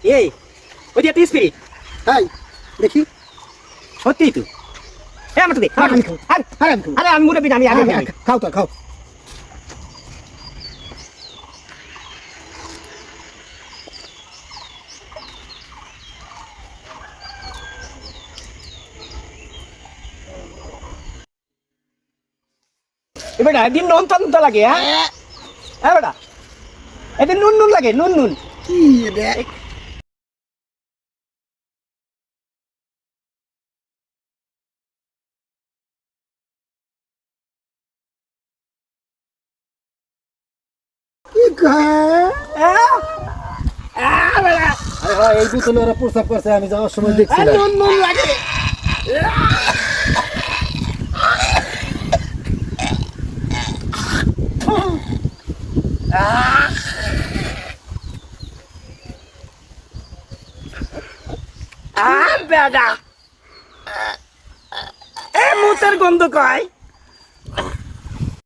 এই ওই যে স্পিরিট তাই দেখি সত্যি তো আমার তো দেখ আমি খাও আরে আমি খাও আরে আমি মুরব্বি না, আমি আগে খাই। খাও তো খাও বেটা এদিন নুন তো লাগে, হ্যাঁ হ্যাঁ বেটা এদিন নুন লাগে, নুন কি রে কি হ্যাঁ বেটা আরে হ্যাঁ এই বোতলে ওরা প্রস্তাব করছে আমি যাওয়ার সময় দেখছিলাম নুন লাগে। বেটা এ মুতের গন্ধ কয়।